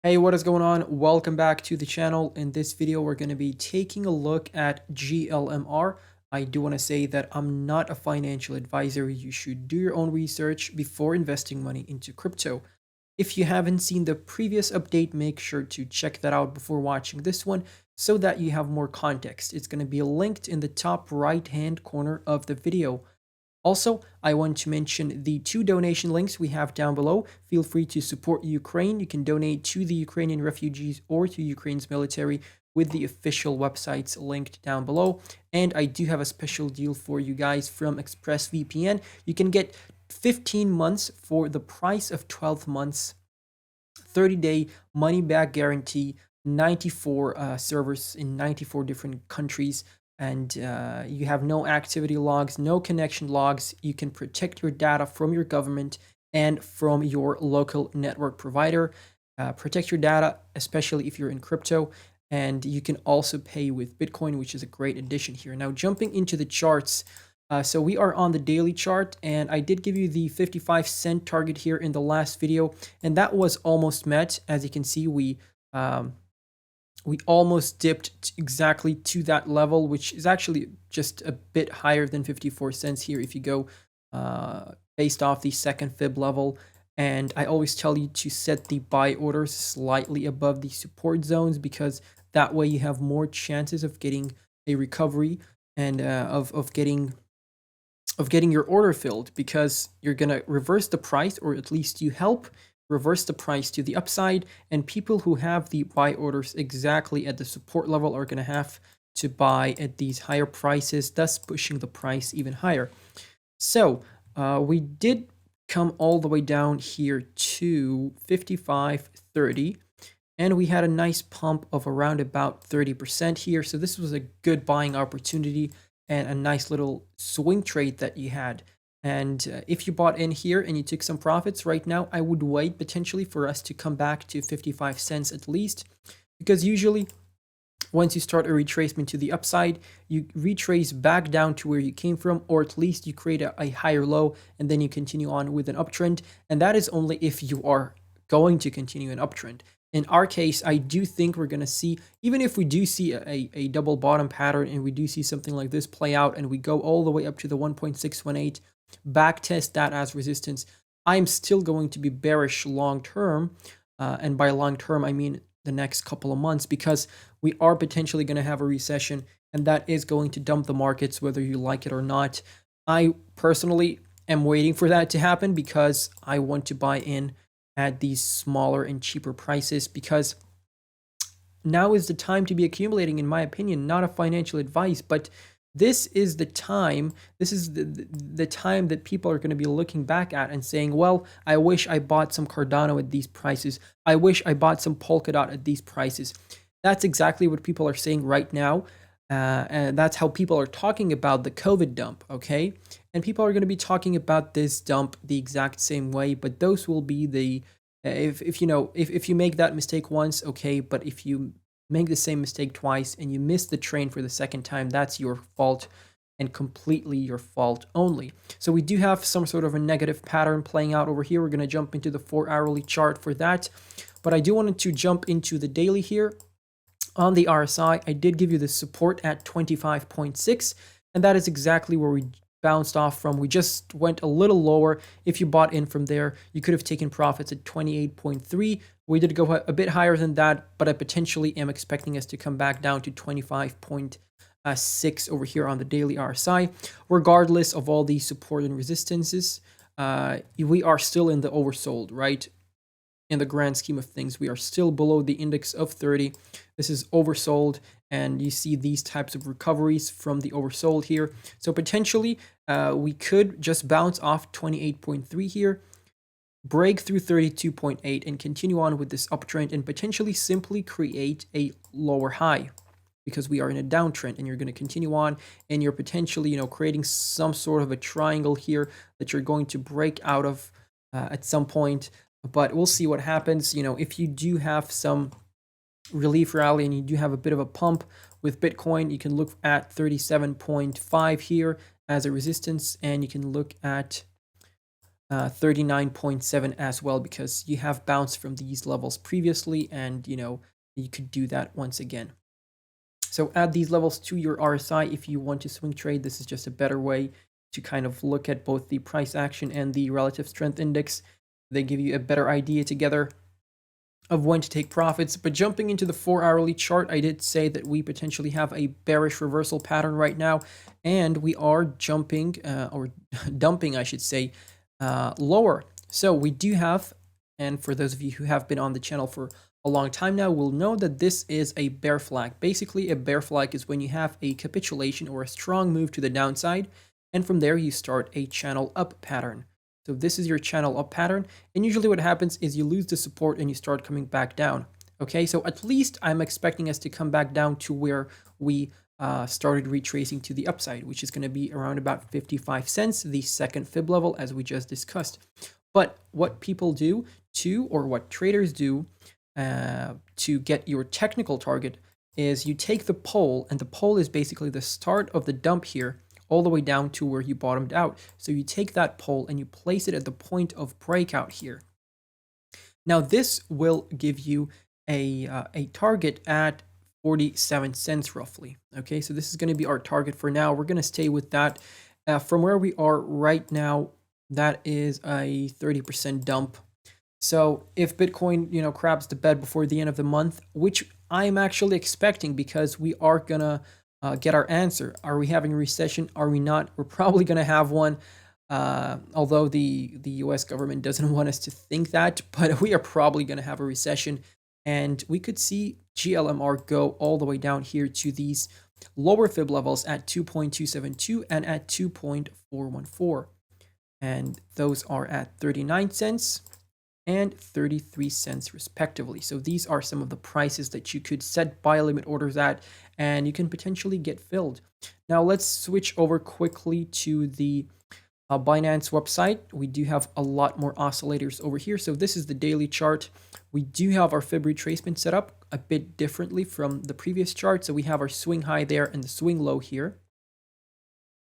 Hey, what is going on? Welcome back to the channel. In this video, we're going to be taking a look at Glmr. I do want to say that I'm not a financial advisor. You should do your own research before investing money into crypto. If you haven't seen the previous update, make sure to check that out before watching this one so that you have more context. It's going to be linked in the top right-hand corner of the video. Also, I want to mention the two donation links we have down below. Feel free to support Ukraine. You can donate to the Ukrainian refugees or to Ukraine's military with the official websites linked down below. And I do have a special deal for you guys from ExpressVPN. You can get 15 months for the price of 12 months, 30-day money-back guarantee, 94 servers in 94 different countries, and you have no activity logs, no connection logs. You can protect your data from your government and from your local network provider. Protect your data, especially if you're in crypto, and you can also pay with Bitcoin, which is a great addition here. Now, jumping into the charts, so we are on the daily chart, and I did give you the 55-cent target here in the last video, and that was almost met. As you can see, we almost dipped exactly to that level, which is actually just a bit higher than 54 cents here if you go based off the second fib level. And I always tell you to set the buy orders slightly above the support zones, because that way you have more chances of getting a recovery and of getting your order filled, because you're gonna reverse the price, or at least you help reverse the price to the upside, and people who have the buy orders exactly at the support level are going to have to buy at these higher prices, thus pushing the price even higher. So we did come all the way down here to 55.30, and we had a nice pump of around about 30% here. So this was a good buying opportunity and a nice little swing trade that you had. And if you bought in here and you took some profits right now, I would wait potentially for us to come back to 55 cents at least, because usually once you start a retracement to the upside, you retrace back down to where you came from, or at least you create a higher low and then you continue on with an uptrend. And that is only if you are going to continue an uptrend. In our case, I do think we're going to see, even if we do see a double bottom pattern and we do see something like this play out and we go all the way up to the 1.618, back test that as resistance, I'm still going to be bearish long term. And by long term, I mean the next couple of months, because we are potentially going to have a recession, and that is going to dump the markets whether you like it or not. I personally am waiting for that to happen because I want to buy in at these smaller and cheaper prices, because now is the time to be accumulating, in my opinion. Not a financial advice, but this is the time, this is the time that people are going to be looking back at and saying, well, I wish I bought some Cardano at these prices. I wish I bought some Polkadot at these prices. That's exactly what people are saying right now. And that's how people are talking about the COVID dump, okay? And people are going to be talking about this dump the exact same way, but those will be the, if you make that mistake once, okay, but if you make the same mistake twice and you miss the train for the second time, that's your fault, and completely your fault only. So we do have some sort of a negative pattern playing out over here. We're going to jump into the 4-hourly chart for that, but I do want to jump into the daily here. On the RSI, I did give you the support at 25.6, and that is exactly where we bounced off from. We just went a little lower. If you bought in from there, you could have taken profits at 28.3. We did go a bit higher than that, but I potentially am expecting us to come back down to 25.6 over here on the daily RSI. Regardless of all these support and resistances, we are still in the oversold, right? In the grand scheme of things, we are still below the index of 30. This is oversold, and you see these types of recoveries from the oversold here. So potentially we could just bounce off 28.3 here, break through 32.8, and continue on with this uptrend, and potentially simply create a lower high, because we are in a downtrend, and you're going to continue on, and you're potentially, creating some sort of a triangle here that you're going to break out of at some point. But we'll see what happens. If you do have some relief rally and you do have a bit of a pump with Bitcoin, you can look at 37.5 here as a resistance, and you can look at 39.7 as well, because you have bounced from these levels previously, and you could do that once again. So add these levels to your RSI if you want to swing trade. This is just a better way to kind of look at both the price action and the relative strength index. They give you a better idea together of when to take profits. But jumping into the 4-hourly chart, I did say that we potentially have a bearish reversal pattern right now, and we are jumping or dumping, I should say, lower. So we do have, and for those of you who have been on the channel for a long time now will know that this is a bear flag. Basically, a bear flag is when you have a capitulation or a strong move to the downside, and from there you start a channel up pattern. So this is your channel up pattern, and usually what happens is you lose the support and you start coming back down. Okay, so at least I'm expecting us to come back down to where we started retracing to the upside, which is going to be around about 55 cents, the second fib level, as we just discussed. But what people do or what traders do to get your technical target is you take the pole, and the pole is basically the start of the dump here all the way down to where you bottomed out. So you take that pole and you place it at the point of breakout here. Now this will give you a target at 47 cents roughly. Okay, so this is going to be our target for now. We're going to stay with that. From where we are right now, that is a 30% dump. So if Bitcoin, crabs the bed before the end of the month, which I'm actually expecting, because we are gonna get our answer. Are we having a recession? Are we not? We're probably gonna have one. Although the US government doesn't want us to think that, but we are probably gonna have a recession, and we could see GLMR go all the way down here to these lower fib levels at 2.272 and at 2.414. And those are at 39 cents and 33 cents respectively. So these are some of the prices that you could set buy limit orders at, and you can potentially get filled. Now let's switch over quickly to the Binance website. We do have a lot more oscillators over here. So this is the daily chart. We do have our fib retracement set up a bit differently from the previous chart. So we have our swing high there and the swing low here.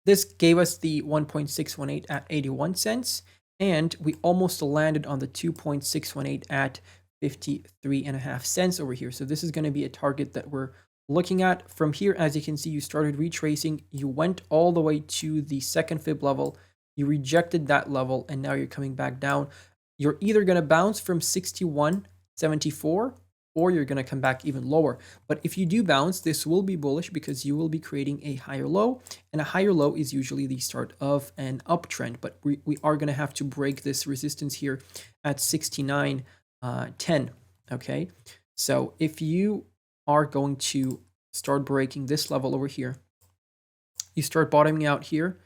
This gave us the 1.618 at 81 cents. And we almost landed on the 2.618 at 53.5 cents over here. So this is going to be a target that we're looking at. From here, as you can see, you started retracing. You went all the way to the second fib level. You rejected that level, and now you're coming back down. You're either going to bounce from 61.74, or you're going to come back even lower. But if you do bounce, this will be bullish because you will be creating a higher low, and a higher low is usually the start of an uptrend. But we are going to have to break this resistance here at 69.10. Okay, so if you are going to start breaking this level over here, you start bottoming out here,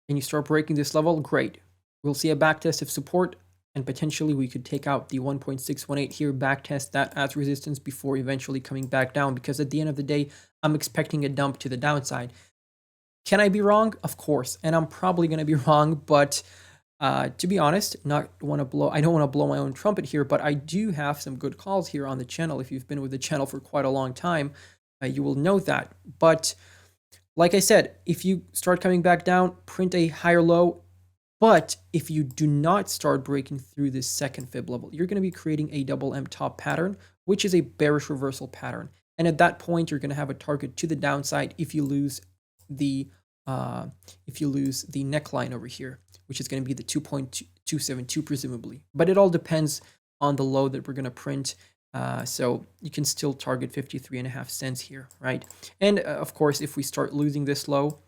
and you start breaking this level, great. We'll see a backtest of support, and potentially we could take out the 1.618 here, backtest that as resistance before eventually coming back down, because at the end of the day, I'm expecting a dump to the downside. Can I be wrong? Of course, and I'm probably going to be wrong, but to be honest, I don't want to blow my own trumpet here, but I do have some good calls here on the channel. If you've been with the channel for quite a long time, you will know that. But like I said, if you start coming back down, print a higher low. But if you do not start breaking through this second fib level, you're going to be creating a double M top pattern, which is a bearish reversal pattern. And at that point, you're going to have a target to the downside if you lose the neckline over here, which is going to be the 2.272 presumably. But it all depends on the low that we're going to print. So you can still target 53.5 cents here, right? And of course, if we start losing this low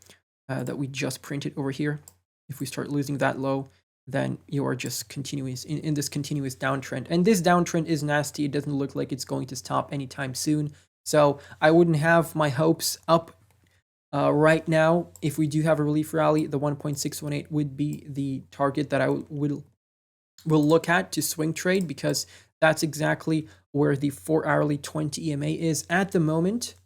that we just printed over here, if we start losing that low, then you are just continuous in this continuous downtrend. And this downtrend is nasty. It doesn't look like it's going to stop anytime soon. So I wouldn't have my hopes up right now. If we do have a relief rally, the 1.618 would be the target that I will look at to swing trade, because that's exactly where the 4-hourly 20 EMA is at the moment.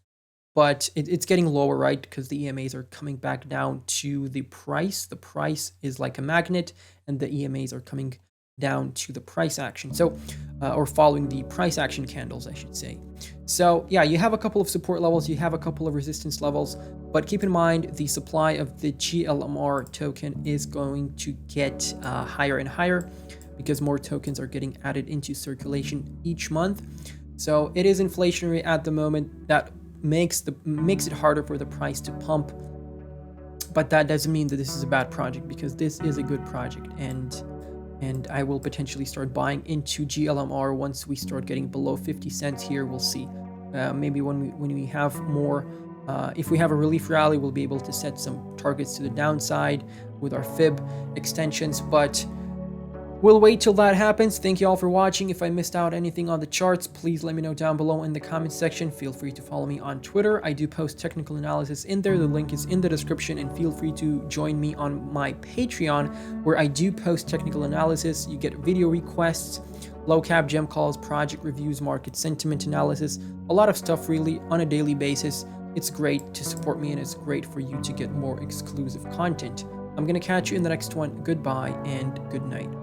But it's getting lower, right? Because the EMAs are coming back down to the price. The price is like a magnet, and the EMAs are coming down to the price action. So, or following the price action candles, I should say. So yeah, you have a couple of support levels, you have a couple of resistance levels, but keep in mind the supply of the Glmr token is going to get higher and higher because more tokens are getting added into circulation each month. So it is inflationary at the moment. That makes it harder for the price to pump. But that doesn't mean that this is a bad project, because this is a good project, and I will potentially start buying into Glmr once we start getting below 50 cents here. We'll see. Maybe when we have more, if we have a relief rally, we'll be able to set some targets to the downside with our fib extensions, but we'll wait till that happens. Thank you all for watching. If I missed out anything on the charts, please let me know down below in the comment section. Feel free to follow me on Twitter. I do post technical analysis in there. The link is in the description, and feel free to join me on my Patreon, where I do post technical analysis. You get video requests, low cap gem calls, project reviews, market sentiment analysis, a lot of stuff really on a daily basis. It's great to support me, and it's great for you to get more exclusive content. I'm going to catch you in the next one. Goodbye and good night.